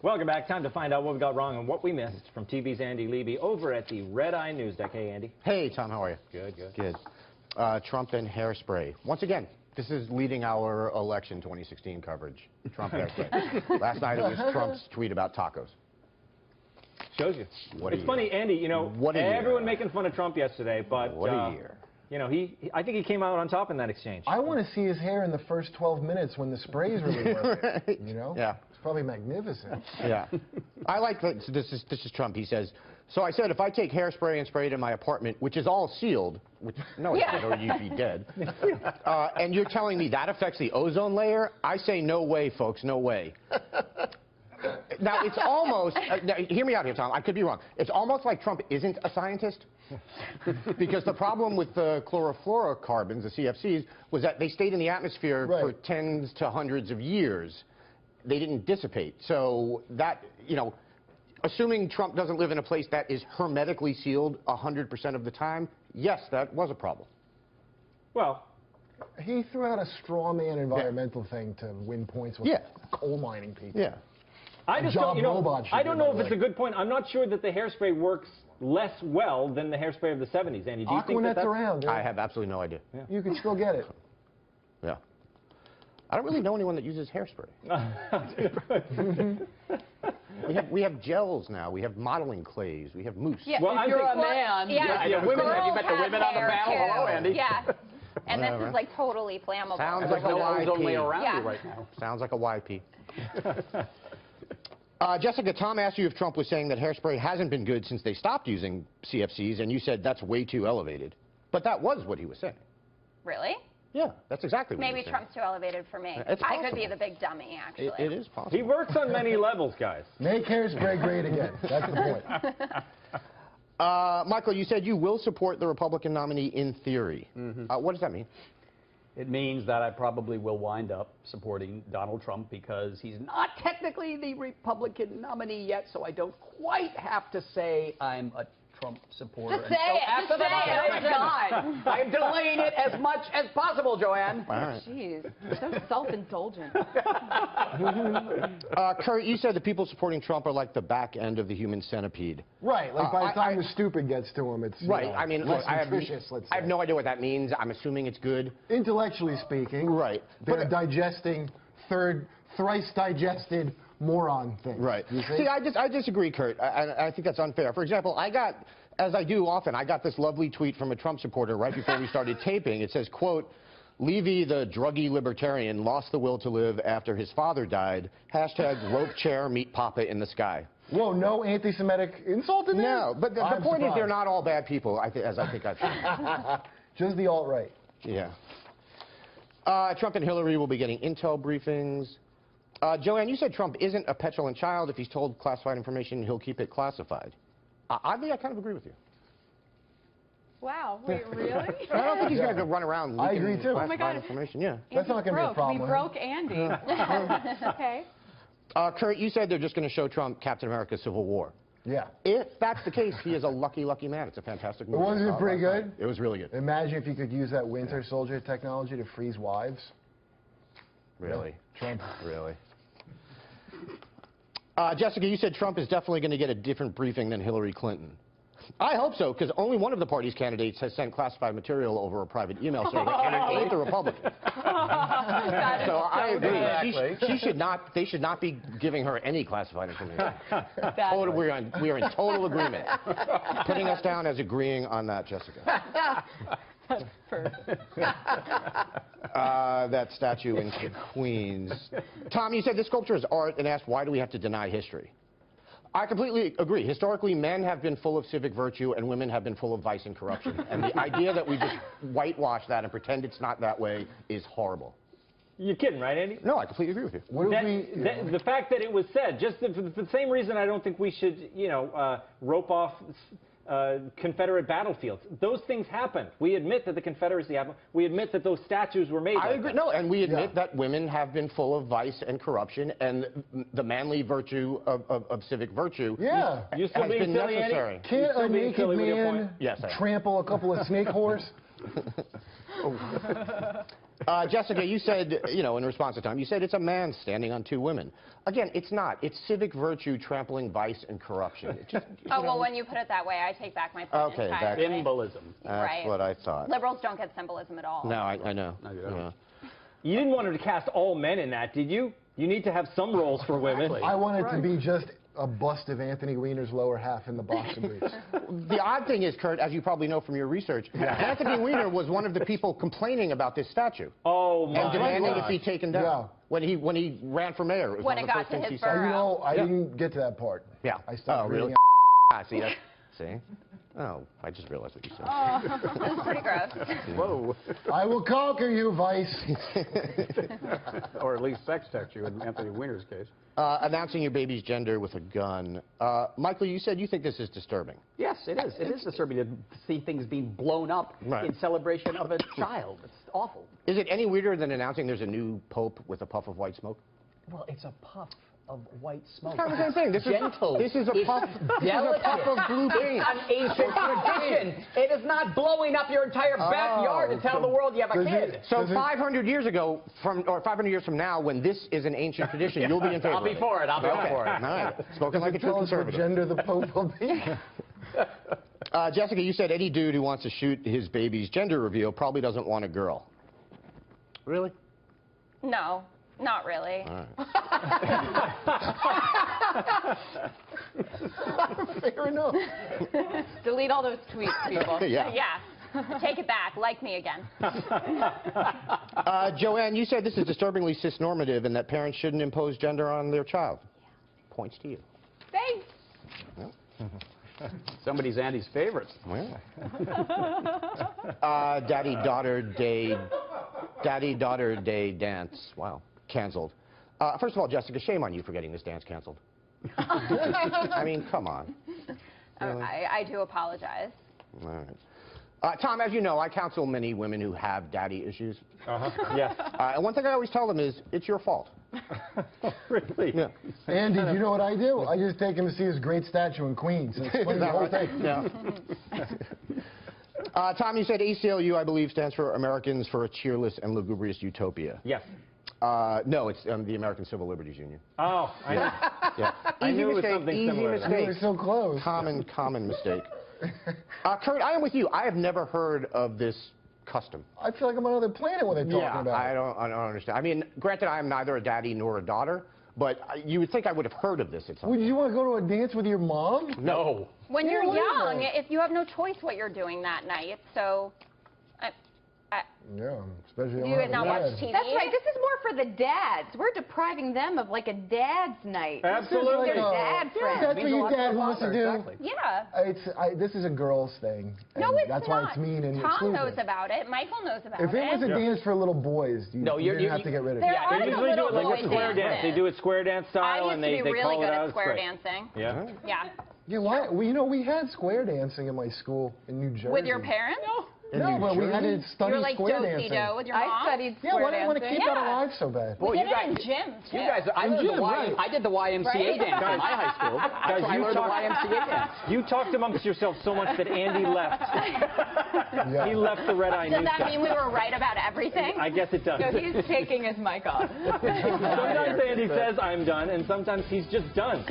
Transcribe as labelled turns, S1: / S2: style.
S1: Welcome back. Time to find out what we got wrong and what we missed from TV's Andy Levy over at the Red Eye News Deck. Hey, Andy.
S2: Hey, Tom. How are you?
S1: Good, good.
S2: Good. Trump and hairspray. Once again, this is leading our election 2016 coverage. Trump hairspray. Last night it was Trump's tweet about tacos.
S1: Shows you. It's funny, Andy, you know, everyone making fun of Trump yesterday, but
S2: what a year.
S1: You know, I think he came out on top in that exchange.
S3: I want to see his hair in the first 12 minutes when the sprays really work.
S2: Right.
S3: You know?
S2: Yeah.
S3: It's probably magnificent.
S2: Yeah. I like that. So this is Trump. He says, so I said, if I take hairspray and spray it in my apartment, which is all sealed, which, no, it's not, or you'd be dead, and you're telling me that affects the ozone layer, I say no way, folks, no way. Now, it's almost, now, hear me out here, Tom, I could be wrong. It's almost like Trump isn't a scientist. Because the problem with the chlorofluorocarbons, the CFCs, was that they stayed in the atmosphere for tens to hundreds of years. They didn't dissipate. So that, you know, assuming Trump doesn't live in a place that is hermetically sealed 100% of the time, yes, that was a problem.
S1: Well,
S3: he threw out a straw man environmental thing to win points with coal mining people.
S2: Yeah.
S1: I just don't, you know, I don't know if it's a good point. I'm not sure that the hairspray works less well than the hairspray of the 70s, Andy. Do you think that's
S3: around?
S2: I have absolutely no idea.
S1: Yeah.
S3: You can still get it.
S2: Yeah. I don't really know anyone that uses hairspray. we have gels now. We have modeling clays. We have mousse.
S4: Yeah,
S1: well,
S4: if you're a man.
S1: Yeah, women. Have you met the women on the panel? Hello, Andy.
S4: Yeah. And this is like totally flammable.
S2: Sounds like a YP.
S1: Only around you right now.
S2: Sounds like a YP. Jessica, Tom asked you if Trump was saying that hairspray hasn't been good since they stopped using CFCs, and you said that's way too elevated. But that was what he was saying.
S4: Really?
S2: Yeah, that's exactly what he was
S4: Maybe
S2: saying.
S4: Trump's too elevated for me.
S2: It's
S4: I could be the big dummy, actually.
S2: It is possible.
S1: He works on many levels, guys.
S3: Make hairspray great again. That's the point.
S2: Michael, you said you will support the Republican nominee in theory. What does that mean?
S5: It means that I probably will wind up supporting Donald Trump because he's not technically the Republican nominee yet, so I don't quite have to say I'm a Trump supporter.
S4: Just say it. Just say it.
S5: God. I'm delaying it as much as possible, Joanne.
S2: All right.
S6: Jeez, so self-indulgent.
S2: Kurt, you said the people supporting Trump are like the back end of the human centipede.
S3: Right, like by the time the stupid gets to him, it's
S2: right.
S3: You know,
S2: I mean,
S3: less
S2: I have
S3: nutritious, let's say.
S2: I have no idea what that means. I'm assuming it's good.
S3: Intellectually speaking,
S2: right.
S3: They're digesting thrice digested moron things.
S2: Right.
S3: You see?
S2: See, I disagree, Kurt. I think that's unfair. For example, I got, as I do often, I got this lovely tweet from a Trump supporter right before we started taping. It says, quote, Levy, the druggy libertarian, lost the will to live after his father died. Hashtag rope chair, meet Papa in the sky.
S3: Whoa, no anti-Semitic insult in there?
S2: No, but the point is they're not all bad people, as I think I've said.
S3: Just the alt-right.
S2: Yeah. Trump and Hillary will be getting intel briefings. Joanne, you said Trump isn't a petulant child. If he's told classified information, he'll keep it classified. Oddly, I kind of agree with you.
S6: Wow, wait, really?
S2: I don't think he's going to run around leaking classified information. Yeah.
S3: That's not going to be a problem.
S6: We broke Andy. Okay.
S2: Kurt, you said they're just going to show Trump Captain America Civil War.
S3: Yeah.
S2: If that's the case, he is a lucky, lucky man. It's a fantastic movie.
S3: Wasn't it pretty good?
S2: It was really good.
S3: Imagine if you could use that Winter Soldier technology to freeze wives.
S2: Really?
S3: Yeah. Trump.
S2: Really? Jessica, you said Trump is definitely going to get a different briefing than Hillary Clinton. I hope so, because only one of the party's candidates has sent classified material over a private email server, and it ain't the Republican. So I agree. She should not. They should not be giving her any classified information. We are in total agreement. Putting us down as agreeing on that, Jessica.
S6: That's perfect.
S2: That statue in Queens. Tom, you said this sculpture is art, and asked why do we have to deny history? I completely agree. Historically, men have been full of civic virtue and women have been full of vice and corruption. And the idea that we just whitewash that and pretend it's not that way is horrible.
S1: You're kidding, right, Andy?
S2: No, I completely agree with you.
S1: The fact that it was said, just for the same reason I don't think we should, you know, rope off Confederate battlefields. Those things happened. We admit that the Confederacy happened. We admit that those statues were made.
S2: I agree. No, and we admit that women have been full of vice and corruption, and the manly virtue of civic virtue has been necessary.
S3: Can't a naked man
S2: yes,
S3: trample a couple of snake whores?
S2: Jessica, you said, in response to Tom, you said it's a man standing on two women. Again, it's not. It's civic virtue trampling vice and corruption. It just,
S4: well, when you put it that way, I take back my point
S2: Okay,
S4: entirely.
S5: Symbolism.
S2: That's
S4: Right.
S2: what I thought.
S4: Liberals don't get symbolism at all.
S2: No, I know.
S5: No, you don't.
S2: Yeah.
S1: You didn't want to cast all men in that, did you? You need to have some roles for women.
S3: I want it to be just a bust of Anthony Weiner's lower half in the boxer briefs.
S2: The odd thing is, Kurt, as you probably know from your research, Anthony Weiner was one of the people complaining about this statue.
S1: Oh, my
S2: And demanding
S1: God.
S2: it be taken down.
S3: Yeah.
S2: When he ran for mayor. It was
S4: When
S2: one
S4: it
S2: of the
S4: got
S2: first
S4: to
S2: things he
S4: his
S2: said.
S4: borough.
S3: I didn't get to that part.
S2: Yeah.
S3: I stopped
S2: really?
S3: reading.
S2: See that? See? Oh, I just realized what you said.
S4: This is pretty gross.
S5: Whoa.
S3: I will conquer you, Vice.
S5: Or at least sex text you in Anthony Weiner's case.
S2: Announcing your baby's gender with a gun. Michael, you said you think this is disturbing.
S5: Yes, it is. It is disturbing to see things being blown up in celebration of a child. It's awful.
S2: Is it any weirder than announcing there's a new pope with a puff of white smoke?
S5: Well, it's a puff of white smoke.
S2: It's kind of the same thing. This
S5: gentle.
S2: This is a puff. This is a puff of blue paint.
S5: It's an ancient tradition. It is not blowing up your entire backyard to tell the world you have a kid.
S2: So 500 years ago, or 500 years from now, when this is an ancient tradition, you'll be in favor
S5: I'll be
S2: of it.
S5: for it. I'll be for it.
S2: All right. Spoken like a true
S3: Tell us what
S2: conservative.
S3: gender the Pope will be.
S2: Jessica, you said any dude who wants to shoot his baby's gender reveal probably doesn't want a girl. Really?
S4: No, not really.
S2: All right.
S3: Fair enough.
S6: Delete all those tweets, people.
S2: Yeah.
S4: Yeah. Take it back. Like me again.
S2: Joanne, you said this is disturbingly cisnormative and that parents shouldn't impose gender on their child. Points to you.
S6: Thanks.
S5: Somebody's Andy's favorite.
S2: Well. Daddy-daughter day dance. Wow. Canceled. First of all, Jessica, shame on you for getting this dance canceled. I mean, come on. Really?
S4: I do apologize.
S2: All right. Tom, as you know, I counsel many women who have daddy issues.
S1: Yes.
S2: And one thing I always tell them is, it's your fault.
S1: Really?
S2: Yeah.
S3: Andy, do you know what I do? I just take him to see his great statue in Queens and explain the whole thing.
S2: Yeah. Tom, you said ACLU, I believe, stands for Americans for a Cheerless and Lugubrious Utopia.
S1: Yes.
S2: No, it's the American Civil Liberties Union.
S1: Oh, I know.
S2: Yeah.
S1: I knew it was
S2: mistake,
S1: something
S2: easy
S1: similar to that.
S2: mistake.
S3: We're so close.
S2: Common mistake. Kurt, I am with you. I have never heard of this custom.
S3: I feel like I'm on another planet when they're talking about
S2: I
S3: it.
S2: don't understand. I mean, granted, I am neither a daddy nor a daughter, but you would think I would have heard of this at some
S3: Would
S2: point.
S3: you want to go to a dance with your mom?
S2: No.
S4: When
S3: Yeah,
S4: you're
S3: what is
S4: young,
S3: that?
S4: if you have no choice what you're doing that night, so
S3: Yeah, especially
S4: do
S3: when
S4: you
S3: I'm
S4: not watch
S3: dad.
S4: TV?
S6: That's right. This is more for the dads. We're depriving them of like a dad's night.
S1: Absolutely.
S6: They're dad friends.
S3: That's what your dad wants to do.
S5: Exactly.
S4: Yeah.
S3: This is a girl's thing.
S4: No,
S3: and
S4: it's
S3: that's
S4: not.
S3: why it's mean and
S4: Tom
S3: exclusive.
S4: knows about it. Michael knows about
S3: If it was a dance for little boys, you didn't have to get rid of
S4: There
S3: it.
S4: are
S1: They
S4: the
S1: usually do it
S4: little
S1: like a
S4: boy
S1: square dance.
S4: dances.
S1: They do it square dance
S4: I
S1: style,
S4: used
S1: and
S4: to
S1: they
S4: be really
S1: call
S4: good
S1: it out.
S4: at
S1: It's
S4: square
S1: great.
S4: dancing.
S1: Yeah.
S4: Yeah.
S3: Yeah, why? Well, we had square dancing in my school in New Jersey.
S4: With your parents?
S3: No, but we had to
S4: You
S3: study
S4: were like
S3: square
S4: do-si-do
S3: dancing.
S4: with your mom?
S6: I studied
S3: Yeah,
S6: square
S3: why do you want to
S6: dancing.
S3: keep that
S4: Yeah.
S3: alive so bad?
S5: Well,
S4: We
S5: you
S4: did it
S5: guys,
S4: in gym, too.
S5: you guys, I learned
S3: gym, right.
S5: I did the YMCA
S4: Right?
S5: dance in my high school. That's
S1: Guys,
S5: why I
S1: you
S5: learned the
S1: talk-
S5: YMCA dance.
S1: You talked amongst yourselves so much that Andy left.
S3: Yeah.
S1: He left the Red Eye
S4: Does
S1: News
S4: that mean we were right about everything?
S1: I guess it does.
S6: So he's taking his mic off.
S1: Sometimes Andy says, I'm done, and sometimes he's just done.